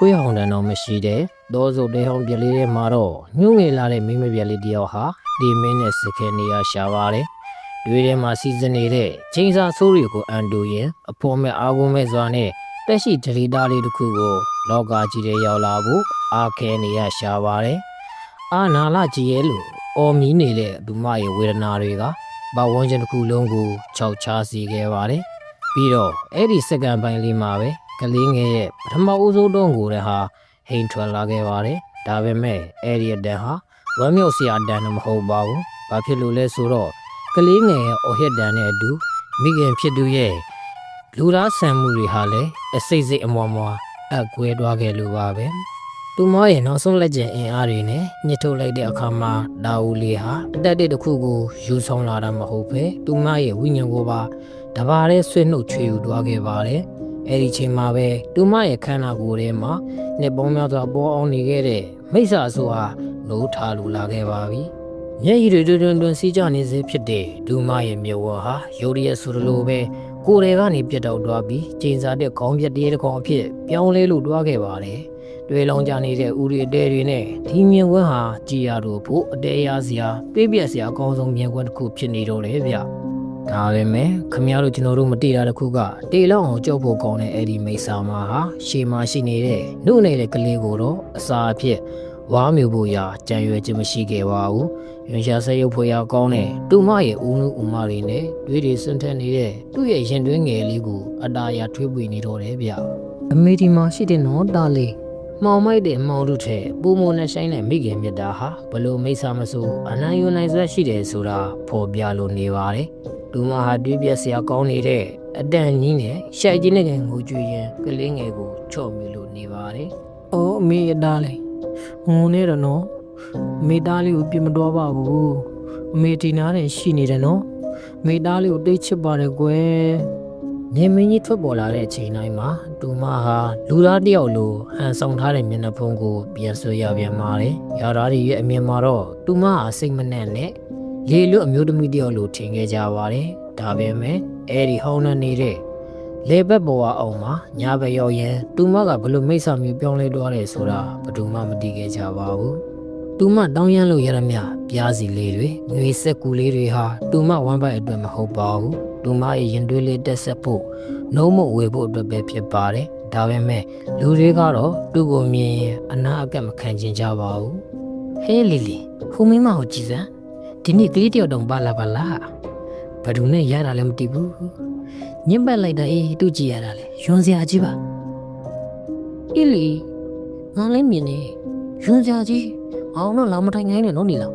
ခွေးဟောင်တန်တော့မရှိတဲ့သောစုတဲဟောင်ပြလေးထဲမှာတော့ညှို့ငယ်လာတဲ့မိမပြလေးတယောက်ဟာဒီမင်းနဲ့စခဲနေရရှာပါတယ်။တွေထဲမှာစီစဉ်နေတဲ့ချိန်စာဆိုးတွေကိုအန်တူရင်အဖော်မဲ့အာကုန်းမဲ့စွာနဲ့တက်ရှိဒလီတာလေးတစ်ခုကိုလောကကြီးထဲရောက်လာဖို့အာခဲနေရရှာပါတယ်။အာနာလာကြီးရဲ့လို့အော်မီနေတဲ့သူမရဲ့ဝေဒနာတွေကဘဝန်းကျင်တစ်ခုလုံးကိုခြောက်ခြားစီခဲ့ပါတယ်။ပြီးတော့အဲ့ဒီစက္ကန့်ပိုင်းလေးမှာပဲကလေးငယ်ရဲ့ပထမဦးဆုံးတုန်းကိုလည်းဟာဟိန်ထွက်လာခဲ့ပါတယ်။ဒါပေမဲ့အဲ့ဒီအတန်ဟာဝမ်းမြောက်စရာအတန်တော့မဟုတ်ပါဘူး။ဘာဖြစ်လို့လဲဆိုတော့ကလေးငယ်ရဲ့အော်ဟစ်တန်နဲ့အတူမိခင်ဖြစ်သူရဲ့လူသားဆန်မှုတွေဟာလည်းအစိတ်စိတ်အမွားမွားအကွဲသွားခဲ့လို့ပါပဲ။သူမရဲ့နောက်ဆုံးလက်ကျန်အင်အားတွေနဲ့ညှစ်ထုတ်လိုက်တဲ့အခါမှာဒါဦးလေးဟာအတက်တစ်ခုကိုယူဆောင်လာတာမဟုတ်ပဲသူမရဲ့ဝိညာဉ်ကိုပါတဘာတဲ့ဆွေးနှုတ်ချွေယူသွားခဲ့ပါတယ်။အဲ့ဒီချိန်မှာပဲသူမရဲ့ခန္ဓာကိုယ်ထဲမှာနှစ်ပေါင်းများစွာပေါ်အောင်နေခဲ့တဲ့မိစ္ဆာဆိုဟာနိုးထားလူလာခဲ့ပါပြီ။မျက်ရည်တွေတွင်စီးကြနေစေဖြစ်တဲ့သူမရဲ့မျက်ဝန်းဟာရုတ်တရက်ဆိုလိုပဲကိုယ်တွေကနေပြတ်တော့သွားပြီးကျင်းစားတဲ့ခေါင်းပြက်တည်းတစ်ကောင်အဖြစ်ပြောင်းလဲလို့တွားခဲ့ပါတယ်။တွေးလုံးကြနေတဲ့ဦးရီအတဲတွေနဲ့ဒီမြင်ကွန်းဟာကြည်ရတော့ဖို့အတဲရစရာပေးပြက်စရာအကောင်းဆုံးမြင်ကွန်းတစ်ခုဖြစ်နေတော့လေဗျ။ဒါပဲမဲ့ခမရတို့ကျွန်တော်တို့မတည်တာတစ်ခုကတေလောက်အောင်ကြောက်ဖို့ကောင်းတဲ့အဲ့ဒီမိစ္ဆာမဟာရှေးမှရှိနေတဲ့နှုတ်နေတဲ့ကလေးကိုတော့အစာအဖြစ်ဝါမျိုးဖို့ရာကြံရွယ်ခြင်းမရှိခဲ့ပါဘူး။ရွှေရှာဆက်ရုပ်ဖွေရာကောင်းတဲ့သူမရဲ့ဦးနုဦးမလေးနဲ့တွေစွန့်ထက်နေတဲ့သူ့ရဲ့ရင်တွင်းငယ်လေးကိုအတားရထွေးပွေနေတော့တယ်ဗျ။အမေဒီမှာရှိတဲ့နော်တားလေးမှောင်မိုက်တဲ့မှောင်တို့ထဲပူမုံနဲ့ဆိုင်တဲ့မိခင်မြတ်တာဟာဘလို့မိစ္ဆာမဆိုအနံ့ယူနိုင်စွမ်းရှိတယ်ဆိုတာဖော်ပြလို့နေပါတယ်။သူမဟာတွေးပြစရာကောင်းနေတဲ့အတန်ကြီးနဲ့ရှိုက်ကြီးနဲ့ငိုကြွေရင်ကလေးငယ်ကိုချော့မိလို့နေပါတယ်။အော်အမေရတားလေးငုံနေတော့နော်မိသားလေးကိုပြမတော်ပါဘူးအမေဒီနားနဲ့ရှိနေတယ်နော်မိသားလေးကိုတိတ်ချစ်ပါတယ်ကွယ်နေမင်းကြီးထွက်ပေါ်လာတဲ့အချိန်တိုင်းမှာသူမဟာလူသားတယောက်လိုဟန်ဆောင်ထားတဲ့မျက်နှာဖုံးကိုပြန်ဆွဲရပြန်ပါတယ်ရာသားတွေရဲ့အမြင်မှာတော့သူမဟာစိတ်မနှံ့နဲ့လေလွတ်အမျိုးသမီးတယောက်လိုထင်ခဲ့ကြပါတယ်ဒါပေမဲ့အဲ့ဒီဟောင်းနေနေတဲ့လေဘက်ပေါ်အောင်မှာညာဘက်ရောက်ရင်သူမကဘလို့မိတ်ဆွေမျိုးပြောင်းလဲသွားတယ်ဆိုတာဘယ်သူမှမသိခဲ့ကြပါဘူးသူမတောင်းရမ်းလို့ရရမြပြားစီလေးတွေငွေဆက်ကူလေးတွေဟာသူမဝမ်းပိုက်အတွက်မဟုတ်ပါဘူးသူမရဲ့ရင်သွေးလေးတက်ဆက်ဖို့နှုံးမဝေဖို့အတွက်ပဲဖြစ်ပါတယ်ဒါပေမဲ့လူတွေကတော့သူ့ကိုမြင်ရင်အနာအကက်မခံချင်ကြပါဘူးဟဲလီလီဟိုမိမကိုကြည်စမ်းဒီနေ့ကလေးတယောက်တောင်ပါလာပါလားဘယ်သူနဲ့ရတာလဲမသိဘူးညှင်းပက်လိုက်တာအေးသူ့ကြည့်ရတာလေယွန်စရာကြီးပါအီလီငါလည်းမြင်နေယွန်စရာကြီးအောင်တော့လာမထိုင်နိုင်နဲ့နော်နီလာ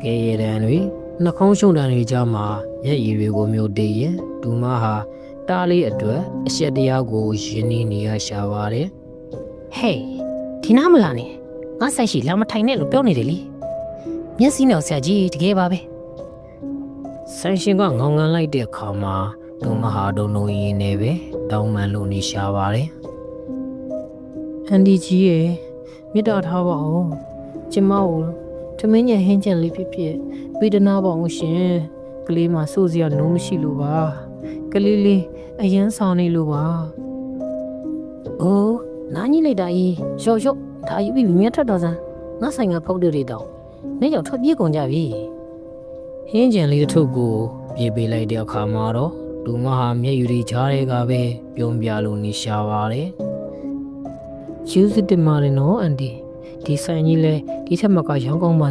ကဲရတဲ့တွေနှခေါင်းရှုံတန်တွေကြားမှာရက်ရည်တွေကိုမျိုးတည်ရင်ဒူမဟာတားလေးအတွက်အရှက်တရားကိုယဉ်နေရရှာပါတယ်ဟေးဒီနားမလာနဲ့ငါဆိုင်ရှိလာမထိုင်နဲ့လို့ပြောနေတယ်လေမျက်စိနဲ့ဆရာကြီးတကယ်ပါပဲဆိုင်ရှင်ကငေါငန်းလိုက်တဲ့အခါမှာဒူမဟာဒုံဒုံရင်းနေပဲတောင်းမှန်လို့နေရှာပါတယ်အန်ဒီကြီးရဲ့မြတ်တာထားပါဦးကျမတို့ထမင်းညဟင်းချင်လေးဖြစ်ဖြစ်ဝေဒနာပါအောင်ရှင်ကလေးမစိုးစရာနိုးမရှိလို့ပါကလေးလေးအရန်ဆောင်နေလို့ပါအိုးနားကြီးလိုက်တာကြီးရော့ရော့ဒါယူပြီးမြတ်ထက်တော်စမ်းငါဆိုင်ကဖုတ်တွေတောင်နေကြောင်ထွက်ပြေးကုန်ကြပြီဟင်းချင်လေးတစ်ထုပ်ကိုပြေးပေးလိုက်တဲ့အခါမှာတော့သူမဟာမျက်ရည်တွေချားတွေကပဲပြုံးပြလို့နေရှာပါတယ်ယူစစ်တမာရင်နော်အန်ဒီဒီဆိုင်ကြီးလဲဒီထက်မကရောင်းကောင်းပါ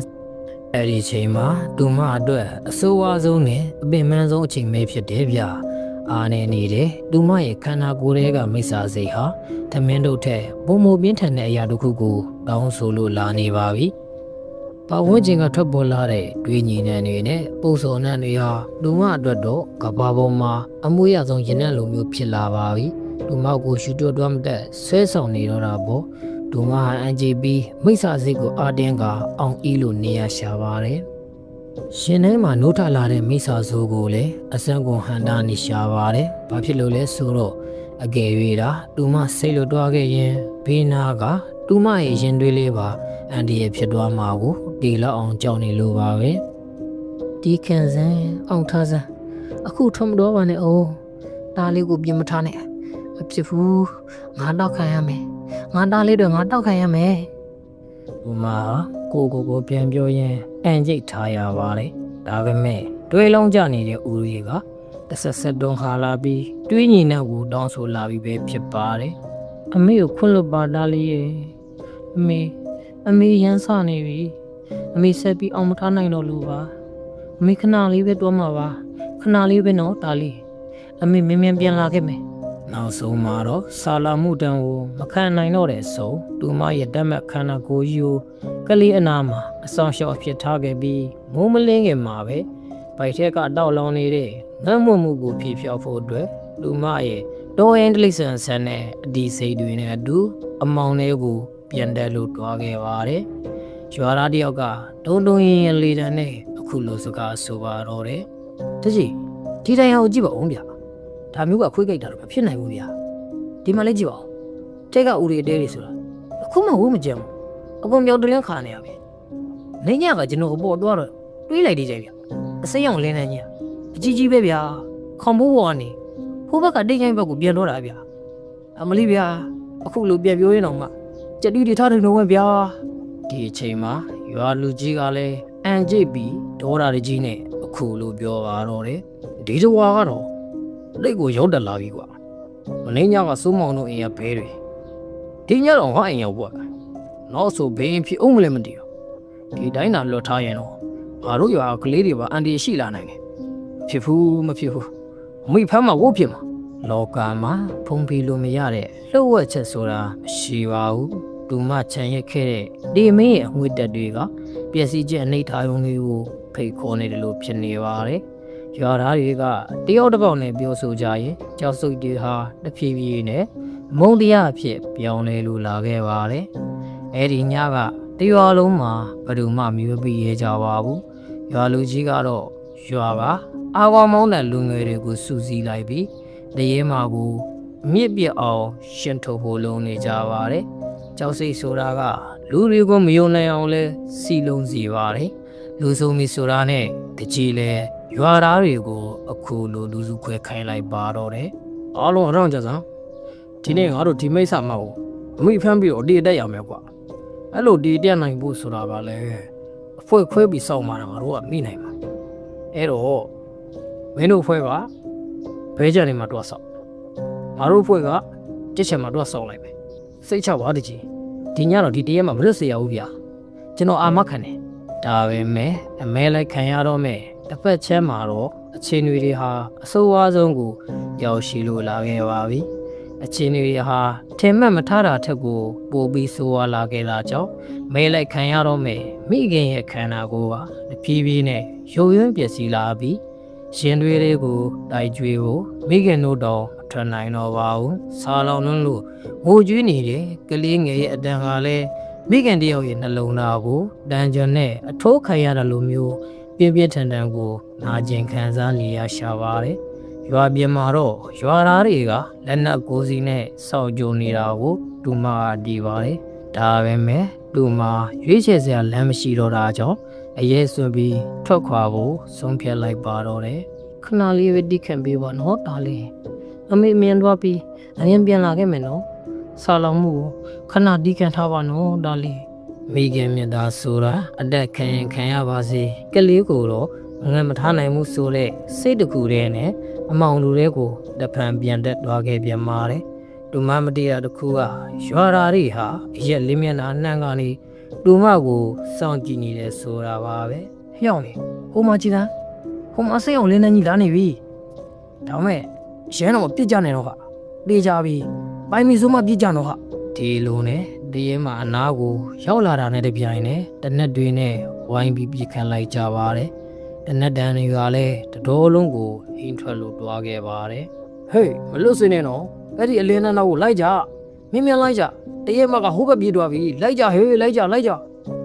အဲ့ဒီချိန်မှာသူမအတွက်အဆိုးဝါးဆုံးနဲ့အပင်ပန်းဆုံးအချိန်ပဲဖြစ်တယ်ဗျအားနေနေတယ်သူမရဲ့ခန္ဓာကိုယ်ထဲကမိစ္ဆာစိတ်ဟာသမင်းတို့ထက်ပုံမပြင်းထန်တဲ့အရာတစ်ခုကိုတောင်းဆိုလို့လာနေပါပြီပဝန်းကျင်ကထွက်ပေါ်လာတဲ့တွေးညီနှံတွေနဲ့ပုံစော်နှံတွေဟာသူမအတွက်တော့ကဘာပေါ်မှာအမွေးရဆုံးရင်နှံလိုမျိုးဖြစ်လာပါပြီသူမကိုရှူတွတ်တွတ်မတက်ဆွဲဆောင်နေတော့တာပေါ့ဒူမဟာအန်ဂျီပီမိစ္ဆာစိတ်ကိုအာတင်းကအောင်အီးလို့နေရရှာပါတယ်။ရှင်ထဲမှာနိုးထလာတဲ့မိစ္ဆာဆိုးကိုလည်းအစံကုန်ဟန်တာနေရှာပါတယ်။ဘာဖြစ်လို့လဲဆိုတော့အကယ်၍တာဒူမစိတ်လွတ်သွားခဲ့ရင်ဘေးနာကဒူမရဲ့ရင်သွေးလေးပါအန်ဒီရဲ့ဖြစ်သွားမှာကိုတီလောက်အောင်ကြောက်နေလို့ပါပဲ။ဒီခံစမ်းအောင်ထားစမ်းအခုထုံမတော်ပါနဲ့အိုးဒါလေးကိုပြင်မထားနဲ့မဖြစ်ဘူးငါတော့ခံရမယ်။ ငါတားလေးတွေငါတောက်ခံရမယ် သူမကိုပြန်ပြောရင်းအန်ကျိတ်ထားရပါတယ်ဒါပေမဲ့တွေးလုံးကြနေတဲ့ဦးတွေကတဆက်တွန်းခါလာပြီးတွေးညီနဲ့ကိုတောင်းဆိုလာပြီးပဲဖြစ်ပါတယ်အမေကိုခွင့်လွတ်ပါတားလေးရဲ့အမေရမ်းစနေပြီအမေဆက်ပြီးအောင်မထားနိုင်တော့လို့ပါအမေခဏလေးပဲတွားမှာပါခဏလေးပဲနော်တားလေးအမေမြင်ပြန်လာခဲ့မယ်နောက်ဆုံးမှာတော့ဆာလာမှုတန်ကိုမခံနိုင်တော့တဲ့ဆုံးသူမရဲ့တက်မက်ခန္ဓာကိုယ်ကြီးကိုကလေးအနာမှာအဆောင်ရှော့ဖြစ်ထားခဲ့ပြီးမိုးမလင်းခင်မှာပဲပိုက်ထက်ကတောက်လောင်နေတဲ့ငတ်မွတ်မှုကိုဖြေဖျောက်ဖို့အတွက်သူမရဲ့တော်ရင်တလိဆန်ဆန်နဲ့အဒီစိတ်တွေနဲ့အတူအမောင်လေးကိုပြန်တက်လို့တွားခဲ့ပါတယ်ရွာသားတယောက်ကတုံရင်လေတံနဲ့အခုလိုစကားဆိုပါတော့တယ်တကြီးဒီတိုင်အောင်ကြည့်ပါဦးဗျာဒါမျိုးကခွေးကြိတ်တာတော့မဖြစ်နိုင်ဘူးဗျာဒီမှာလေးကြည့်ပါဦးတိတ်ကဦးရီအတဲတွေဆိုတာအခုမှဝိုးမကြမ်းဘူးအကုန်ပြောင်းတလင်းခါနေရပြီနေညကကျွန်တော်အပေါ်သွားတော့တွေးလိုက်သေးကြဗျာအစိမ်းအောင်လင်းနေညအကြီးကြီးပဲဗျာခေါင်မိုးပေါ်ကနေဟိုဘက်ကတိတ်ချိုင်းဘက်ကိုပြန်တော့တာဗျာအမလီဗျာအခုလိုပြန်ပြောရင်တော့မှကြက်တီတွေထားတယ်တော့ဗျာဒီအချိန်မှာရွာလူကြီးကလည်းအန်ကျိတ်ပြီးဒေါ်ရာကြီးနဲ့အခုလိုပြောပါတော့တယ်ဒီတဝါကတော့လိတ်ကိုရောက်တက်လာပြီကွာမင်းညကစိုးမောင်တို့အိမ်ကဘဲတွေဒီညတော့ငါအိမ်ရောက်ပွားနောက်ဆိုဘင်းဖြစ်အောင်မလဲမသိဘူးဒီတိုင်းသာလွတ်ထားရင်တော့ငါတို့ရွာကလေးတွေပါအန်တီရှိလာနိုင်တယ်ဖြစ်ဘူးမဖြစ်ဘူးမိဖမ်းမှာဝုတ်ဖြစ်မှာလောကမှာဖုံးပြီးလို့မရတဲ့လှုပ်ဝက်ချက်ဆိုတာမရှိပါဘူးသူမချန်ရက်ခဲ့တဲ့ဒီမင်းရဲ့အငွေတက်တွေကပျက်စီးခြင်းအနှိဋ္ဌာယုံတွေကိုဖိတ်ခေါ်နေတယ်လို့ဖြစ်နေပါတယ်ရွာသားတွေကတယောက်တစ်ပေါက်နဲ့ပြောဆိုကြရင်ကြောက်စုပ်တွေဟာတဖြည်းဖြည်းနဲ့မုံတရားအဖြစ်ပြောင်းလဲလို့လာခဲ့ပါတယ်အဲ့ဒီညကတရွာလုံးမှာဘယ်သူမှမပြောပြရဲကြပါဘူးရွာလူကြီးကတော့ရွာပါအာဝမောင်းတဲ့လူငယ်တွေကိုစူးစီးလိုက်ပြီးတရေမာကိုမြစ်ပြအောင်ရှင်းထုတ်ဖို့လုံးနေကြပါတယ်ကြောက်စိတ်ဆိုတာကလူတွေကိုမယုံနိုင်အောင်လဲစီလုံးစီပါတယ်လူဆုံးပြီဆိုတာနဲ့တကြီးလဲရွာသားတွေကိုအခုလိုလူစုခွဲခိုင်းလိုက်ပါတော့တယ်အားလုံးအရောင်းကြစမ်းဒီနေ့ငါတို့ဒီမိတ်ဆာမဟုတ်အမိဖမ်းပြီးတော့ဒီအတက်ရမယ်ကွာအဲ့လိုဒီတက်နိုင်ဖို့ဆိုတာကလည်းအဖွဲခွဲပြီးစောင့်มาတာငါတို့ကမိနိုင်မှာအဲ့တော့မင်းတို့ဖွဲ့ကဘဲကြံနေမှာတော့စောင့်ငါတို့ဖွဲ့ကတစ်ချက်မှာတော့စောင့်လိုက်ပဲစိတ်ချပါတကြီးဒီညတော့ဒီတရက်မှာမလွတ်စေရဘူးဗျာကျွန်တော်အာမခံတယ်ဒါပဲမဲ့အမဲလိုက်ခံရတော့မဲ့တစ်ဖက်ချမ်းမှာတော့အခြေအနေတွေဟာအဆိုးဝါးဆုံးကိုရောက်ရှိလို့လာခဲ့ပါပြီအခြေအနေတွေဟာထင်မှတ်မထားတာထက်ကိုပိုပြီးဆိုးဝါးလာခဲ့တာကြောင့်မဲလိုက်ခံရတော့မဲ့မိခင်ရဲ့ခန္ဓာကိုယ်ဟာတဖြည်းဖြည်းနဲ့ရုပ်ရင်းပျက်စီးလာပြီးရင်တွေကိုတိုက်ကြွေးဖို့မိခင်တို့တော့အထွက်နိုင်တော့ပါဘူးစားလောင်လွန်းလို့ငိုကြွေးနေတဲ့ကလေးငယ်ရဲ့အတန်ကလည်းမိခင်တယောက်ရဲ့နှလုံးသားကိုတန်ကြွနဲ့အထိုးခံရတဲ့လိုမျိုးပြင်းပြထန်ထန်ကိုနာကျင်ခံစားနေရရှာပါတယ်ရွာပြင်မှာတော့ရွာသားတွေကလက်နက်ကိုစီနဲ့စောက်ကြုံနေတာကိုတူမတီးပါတယ်ဒါပဲမဲ့တူမရွေးချယ်စရာလမ်းမရှိတော့တာကြောင့်အရေးစွန့်ပြီးထွက်ခွာဖို့ဆုံးဖြတ်လိုက်ပါတော့တယ်ခဏလေးပဲတိခံပေးပါနော်ဒါလေးအမေမြန်သွားပြီးအရင်ပြန်လာခဲ့မယ်နော်ဆာလောင်မှုခဏတိခံထားပါနော်ဒါလေးမိခင်မြတ်သားဆိုတာအတက်ခံရင်ခံရပါစေကလေးကိုတော့ငတ်မထားနိုင်မှုဆိုတဲ့စိတ်တခုတည်းနဲ့အမောင်လူတွေကိုတဖန်ပြန်တက်သွားခဲ့ပြန်ပါတယ်ဒူမမတီးတာတခုကရွာရာတွေဟာအရက်လေးမျက်နှာနှံ့ကနေဒူမကိုစောင့်ကြည့်နေတယ်ဆိုတာပါပဲဟျောင်းနေဟိုမှာကြည်သားဟိုမှာစိတ်အောင်လင်းနေကြီးလာနေပြီဒါမဲ့ရဲတော့ပြစ်ကြနေတော့ဟာတေးကြပြီပိုင်မီဆိုမှပြစ်ကြတော့ဟာဒီလိုနဲ့တရေမှာအနာကိုရောက်လာတာနဲ့တပြိုင်နဲ့တနက်တွေနဲ့ဝိုင်းပြီးပြစ်ခတ်လိုက်ကြပါတယ်တနက်တန်တွေကလည်းတတော်လုံးကိုဟင်းထွက်လို့တွားခဲ့ပါတယ်ဟေးမလွတ်စင်းနဲ့နော်အဲ့ဒီအလင်းနောက်ကိုလိုက်ကြမြင်လိုက်ကြတရေမကဟိုဘက်ပြေးသွားပြီလိုက်ကြဟေးလိုက်ကြ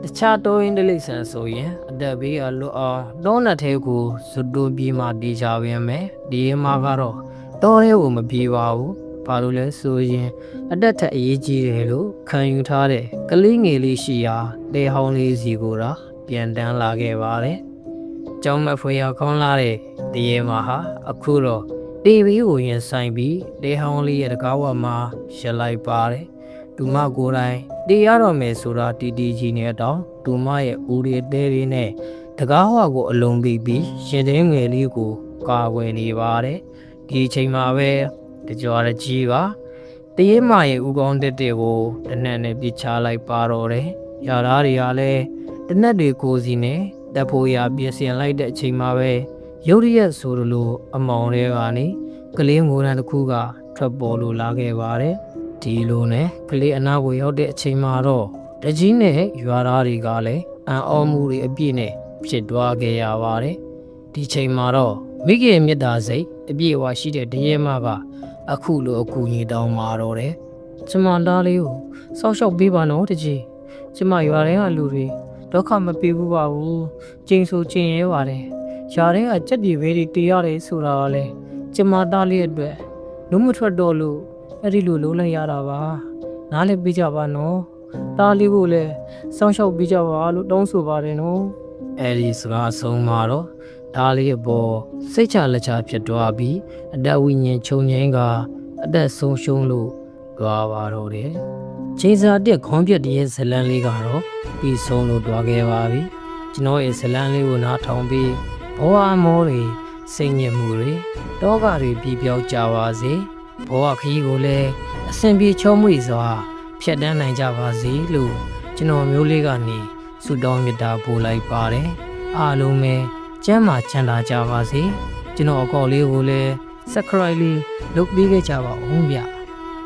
တခြားတော်ရင်တလိဆန်ဆိုရင်အတက်ဘေးကလွတ်အောင်တောနတ်သေးကိုဇွတ်တိုးပြေးမှတေးကြပင်မယ်ဒီမှာကတော့တော်ရဲကိုမပြေးပါဘူးဘာလို့လဲဆိုရင်အတက်ထက်အရေးကြီးတယ်လို့ခံယူထားတဲ့ကလေးငယ်လေးရှိရာတဲဟောင်းလေးစီကိုတော့ပြန်တန်းလာခဲ့ပါတယ်ကျောင်းမဖွေရကောင်းလာတဲ့ဒီရဲမှာဟာအခုတော့တေးဘေးကိုရင်ဆိုင်ပြီးတဲဟောင်းလေးရဲ့တကားဝမှာရှက်လိုက်ပါတယ် သူမကိုယ်တိုင်တရားတော်မယ်ဆိုတာတီတီကြီးနဲ့တောင်သူမရဲ့ဦးရတဲလေးနဲ့တကားဝါကိုအလုံးပြီးရှင်သေးငယ်လေးကိုကာကွယ်နေပါတယ်ဒီအချိန်မှာပဲတကြွားကြီးကတရေမရဲ့ဦးကောင်းတက်တဲ့ကိုတနက်နဲ့ပြချလိုက်ပါတော့တယ်ရသားတွေကလည်းတနက်တွေကိုစီနဲ့တပ်ဖို့ရပြင်ဆင်လိုက်တဲ့အချိန်မှာပဲရုတ်ရက်ဆိုလိုအမောင်တွေကနေကလေးငိုရန်တစ်ခုကထွက်ပေါ်လို့လာခဲ့ပါတယ်ဒီလိုနဲ့ကလေးအနာကိုရောက်တဲ့အချိန်မှာတော့တကြီးနဲ့ရွာသားတွေကလည်းအံ့ဩမှုတွေအပြည့်နဲ့ဖြစ်သွားခဲ့ရပါတယ်ဒီချိန်မှာတော့မိခင်မြတ်တာစိတ်အပြည့်အဝရှိတဲ့တရေမကအခုလိုအကူကြီးတောင်းมาတော့တယ်ကျမသားလေးကိုစောက်ရှောက်ပေးပါနော်တကြီးကျမရွာထဲကလူတွေဒုက္ခမပေးဘူးပါဘူးကျင်းဆိုကျင်းရဲပါတယ်ရွာထဲကကြက်ပြေဘေးတွေတေးရတယ်ဆိုတာကလည်းကျမသားလေးအတွက်လုံးမထွက်တော့လို့အဲ့ဒီလိုလုံးလိုက်ရတာပါနားလည်းပေးကြပါနော်သားလေးကိုလည်းစောင့်ရှောက်ပေးကြပါလို့တောင်းဆိုပါတယ်နော်အဲ့ဒီစကားဆုံးမှာတော့သားလေးအပေါ်စိတ်ချလက်ချဖြစ်သွားပြီးအတဝိညာဉ်ခြုံငိမ့်ကအသက်ဆုံးရှုံးလို့သွားပါတော့တယ်ချိန်စာတက်ခေါင်းပြက်တရဲ့ဇလန်းလေးကတော့ပြီးဆုံးလို့တွားခဲ့ပါပြီကျွန်တော်ရဲ့ဇလန်းလေးကိုနားထောင်ပြီးဘဝမောတွေစိတ်ညစ်မှုတွေတောကတွေပြပြောက်ကြပါစေဘဝခရီးကိုလည်းအစဉ်ပြေချောမွေ့စွာဖြတ်တန်းနိုင်ကြပါစေလို့ကျွန်တော်မျိုးလေးကနေဆုတောင်းမေတ္တာပို့လိုက်ပါတယ်အားလုံးပဲကျမ်းမာချမ်းသာကြပါစေကျွန်တော်အကောလေးကိုလည်း subscribe လေးလုပ်ပေးခဲ့ကြပါဦးဗျ